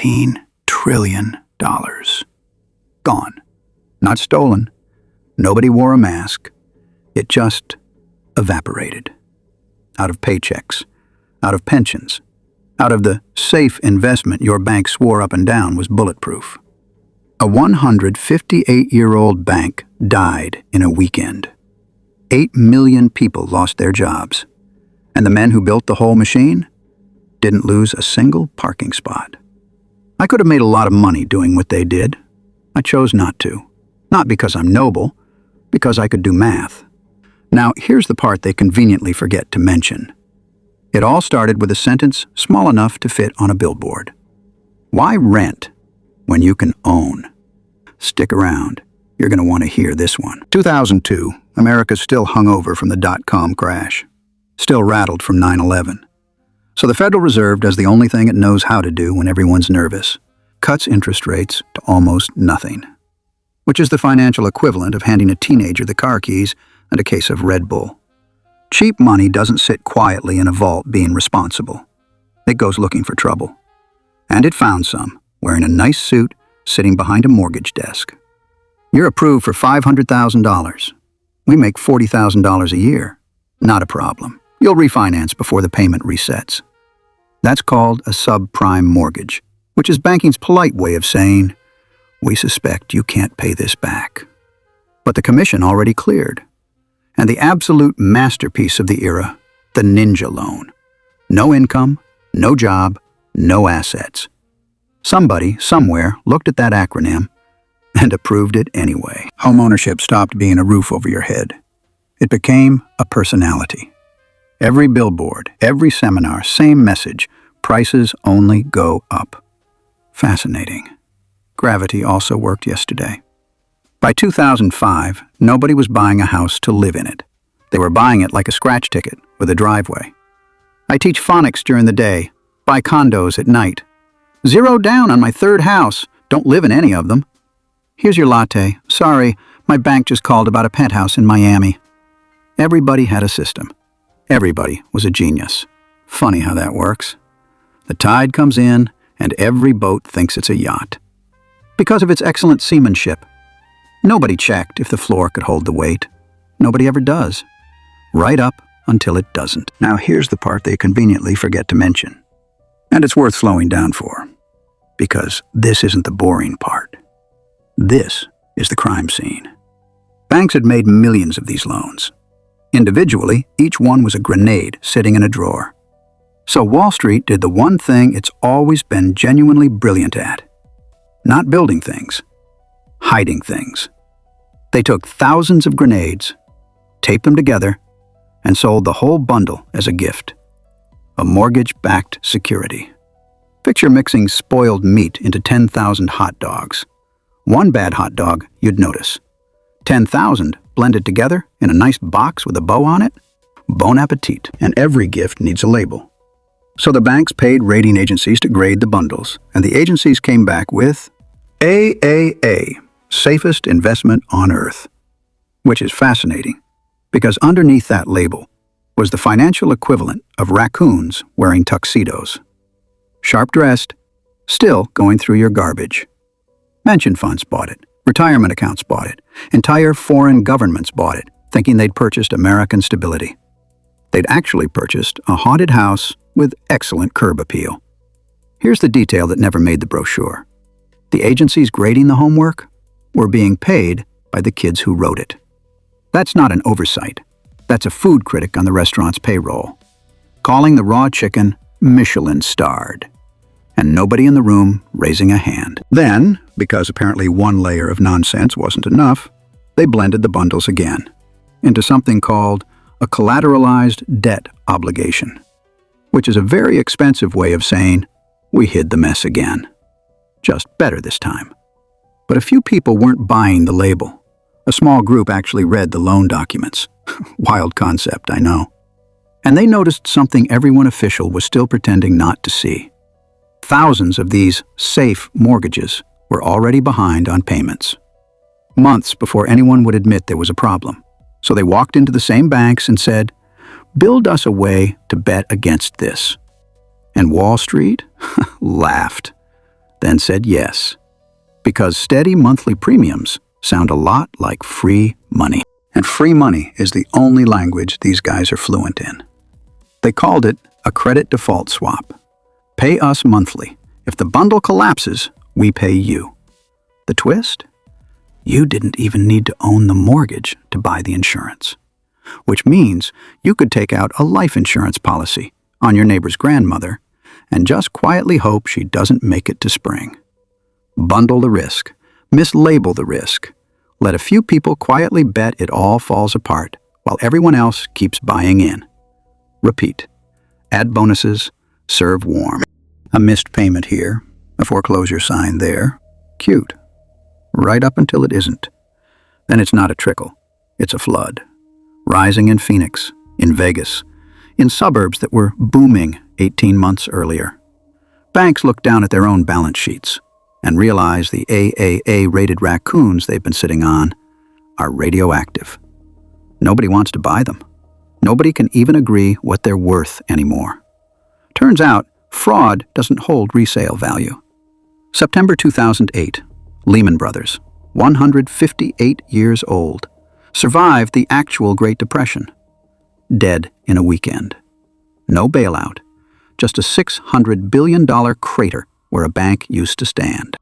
$16 trillion. Gone. Not stolen. Nobody wore a mask. It just evaporated. Out of paychecks, out of pensions, out of the safe investment your bank swore up and down was bulletproof. A 158-year-old bank died in a weekend. 8 million people lost their jobs. And the men who built the whole machine didn't lose a single parking spot. I could have made a lot of money doing what they did. I chose not to. Not because I'm noble, because I could do math. Now, here's the part they conveniently forget to mention. It all started with a sentence small enough to fit on a billboard. Why rent when you can own? Stick around. You're going to want to hear this one. 2002, America's still hungover from the dot-com crash. Still rattled from 9/11. So the Federal Reserve does the only thing it knows how to do when everyone's nervous. Cuts interest rates to almost nothing. Which is the financial equivalent of handing a teenager the car keys and a case of Red Bull. Cheap money doesn't sit quietly in a vault being responsible. It goes looking for trouble. And it found some, wearing a nice suit, sitting behind a mortgage desk. You're approved for $500,000. We make $40,000 a year. Not a problem. You'll refinance before the payment resets. That's called a subprime mortgage, which is banking's polite way of saying, we suspect you can't pay this back. But the commission already cleared. And the absolute masterpiece of the era, the ninja loan. No income, no job, no assets. Somebody, somewhere, looked at that acronym and approved it anyway. Homeownership stopped being a roof over your head. It became a personality. Every billboard, every seminar, same message. Prices only go up. Fascinating. Gravity also worked yesterday. By 2005, nobody was buying a house to live in it. They were buying it like a scratch ticket with a driveway. I teach phonics during the day, buy condos at night. Zero down on my third house. Don't live in any of them. Here's your latte. Sorry, my bank just called about a penthouse in Miami. Everybody had a system. Everybody was a genius. Funny how that works. The tide comes in, and every boat thinks it's a yacht. Because of its excellent seamanship. Nobody checked if the floor could hold the weight. Nobody ever does. Right up until it doesn't. Now here's the part they conveniently forget to mention. And it's worth slowing down for. Because this isn't the boring part. This is the crime scene. Banks had made millions of these loans. Individually, each one was a grenade sitting in a drawer. So Wall Street did the one thing it's always been genuinely brilliant at. Not building things. Hiding things. They took thousands of grenades, taped them together, and sold the whole bundle as a gift. A mortgage-backed security. Picture mixing spoiled meat into 10,000 hot dogs. One bad hot dog, you'd notice. 10,000 blended together in a nice box with a bow on it? Bon appetit. And every gift needs a label. So the banks paid rating agencies to grade the bundles, and the agencies came back with AAA, safest investment on earth. Which is fascinating, because underneath that label was the financial equivalent of raccoons wearing tuxedos. Sharp-dressed, still going through your garbage. Pension funds bought it. Retirement accounts bought it. Entire foreign governments bought it, thinking they'd purchased American stability. They'd actually purchased a haunted house with excellent curb appeal. Here's the detail that never made the brochure. The agencies grading the homework were being paid by the kids who wrote it. That's not an oversight. That's a food critic on the restaurant's payroll, calling the raw chicken Michelin-starred. And nobody in the room raising a hand. Then, because apparently one layer of nonsense wasn't enough, they blended the bundles again into something called a collateralized debt obligation, which is a very expensive way of saying, we hid the mess again. Just better this time. But a few people weren't buying the label. A small group actually read the loan documents. Wild concept, I know. And they noticed something everyone official was still pretending not to see. Thousands of these safe mortgages were already behind on payments. Months before anyone would admit there was a problem. So they walked into the same banks and said, build us a way to bet against this. And Wall Street laughed. then said yes, because steady monthly premiums sound a lot like free money. And free money is the only language these guys are fluent in. They called it a credit default swap. Pay us monthly. If the bundle collapses, we pay you. The twist? You didn't even need to own the mortgage to buy the insurance, which means you could take out a life insurance policy on your neighbor's grandmother and just quietly hope she doesn't make it to spring. Bundle the risk, mislabel the risk, let a few people quietly bet it all falls apart while everyone else keeps buying in. Repeat. Add bonuses, serve warm. A missed payment here, a foreclosure sign there. Cute. Right up until it isn't. Then it's not a trickle, it's a flood. Rising in Phoenix, in Vegas, in suburbs that were booming 18 months earlier. Banks look down at their own balance sheets and realize the AAA-rated raccoons they've been sitting on are radioactive. Nobody wants to buy them. Nobody can even agree what they're worth anymore. Turns out, fraud doesn't hold resale value. September 2008, Lehman Brothers, 158 years old, survived the actual Great Depression. Dead in a weekend. No bailout, just a $600 billion crater where a bank used to stand.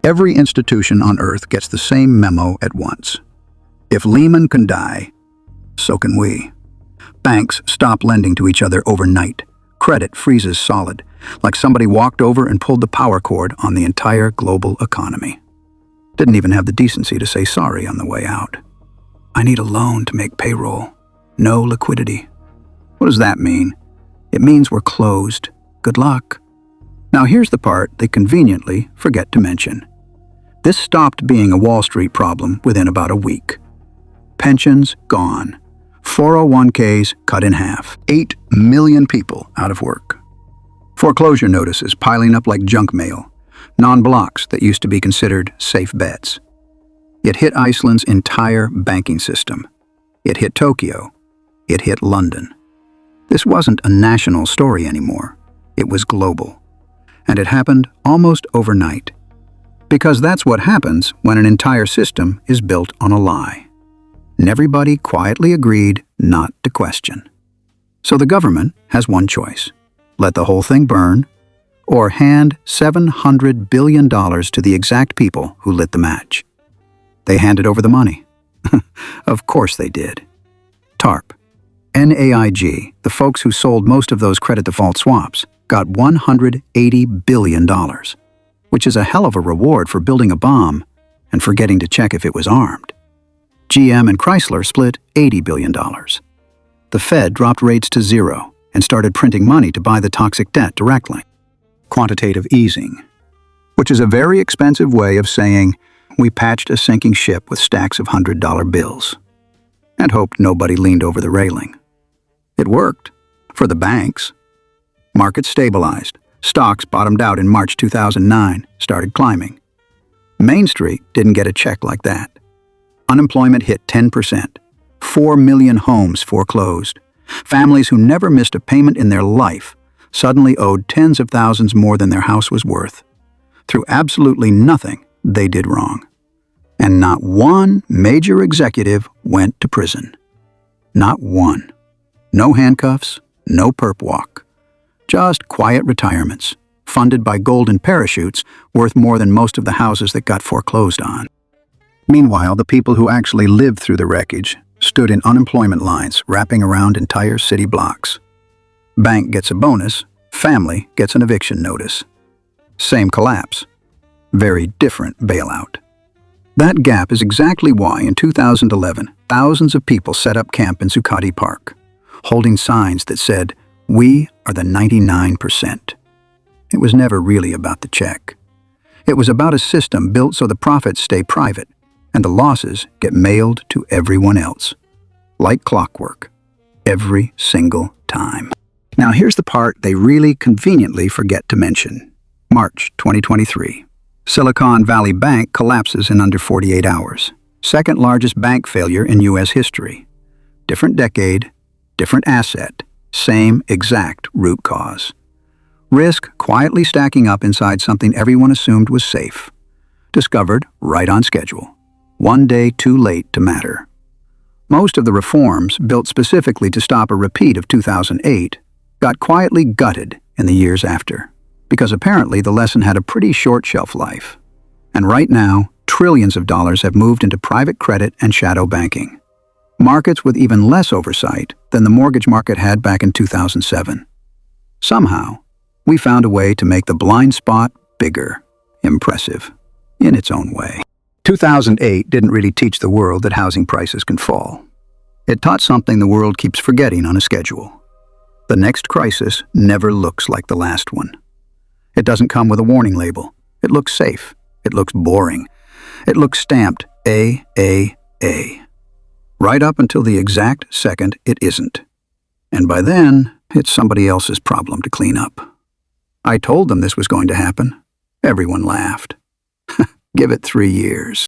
Every institution on Earth gets the same memo at once. If Lehman can die, so can we. Banks stop lending to each other overnight. Credit freezes solid, like somebody walked over and pulled the power cord on the entire global economy. Didn't even have the decency to say sorry on the way out. I need a loan to make payroll. No liquidity. What does that mean? It means we're closed. Good luck. Now here's the part they conveniently forget to mention. This stopped being a Wall Street problem within about a week. Pensions gone. 401ks cut in half. 8 million people out of work. Foreclosure notices piling up like junk mail. Non-blocks that used to be considered safe bets. It hit Iceland's entire banking system. It hit Tokyo. It hit London. This wasn't a national story anymore. It was global. And it happened almost overnight. Because that's what happens when an entire system is built on a lie. And everybody quietly agreed not to question. So the government has one choice. Let the whole thing burn, or hand $700 billion to the exact people who lit the match. They handed over the money. Of course they did. TARP, NAIG, the folks who sold most of those credit default swaps, got $180 billion, which is a hell of a reward for building a bomb and forgetting to check if it was armed. GM and Chrysler split $80 billion. The Fed dropped rates to zero and started printing money to buy the toxic debt directly. Quantitative easing, which is a very expensive way of saying we patched a sinking ship with stacks of $100 bills and hoped nobody leaned over the railing. It worked for the banks. Markets stabilized. Stocks bottomed out in March 2009, started climbing. Main Street didn't get a check like that. Unemployment hit 10%. 4 million homes foreclosed. Families who never missed a payment in their life suddenly owed tens of thousands more than their house was worth. Through absolutely nothing they did wrong. And not one major executive went to prison. Not one. No handcuffs, no perp walk. Just quiet retirements, funded by golden parachutes worth more than most of the houses that got foreclosed on. Meanwhile, the people who actually lived through the wreckage stood in unemployment lines wrapping around entire city blocks. Bank gets a bonus, family gets an eviction notice. Same collapse. Very different bailout. That gap is exactly why in 2011, thousands of people set up camp in Zuccotti Park, holding signs that said, "We are the 99%. It was never really about the check. It was about a system built so the profits stay private and the losses get mailed to everyone else. Like clockwork. Every single time. Now here's the part they really conveniently forget to mention. March 2023. Silicon Valley Bank collapses in under 48 hours. Second largest bank failure in U.S. history. Different decade, different asset, same exact root cause. Risk quietly stacking up inside something everyone assumed was safe. Discovered right on schedule. One day too late to matter. Most of the reforms, built specifically to stop a repeat of 2008, got quietly gutted in the years after, because apparently the lesson had a pretty short shelf life. And right now, trillions of dollars have moved into private credit and shadow banking. Markets with even less oversight than the mortgage market had back in 2007. Somehow, we found a way to make the blind spot bigger, impressive, in its own way. 2008 didn't really teach the world that housing prices can fall. It taught something the world keeps forgetting on a schedule. The next crisis never looks like the last one. It doesn't come with a warning label. It looks safe. It looks boring. It looks stamped AAA. Right up until the exact second it isn't. And by then, it's somebody else's problem to clean up. I told them this was going to happen. Everyone laughed. Give it 3 years.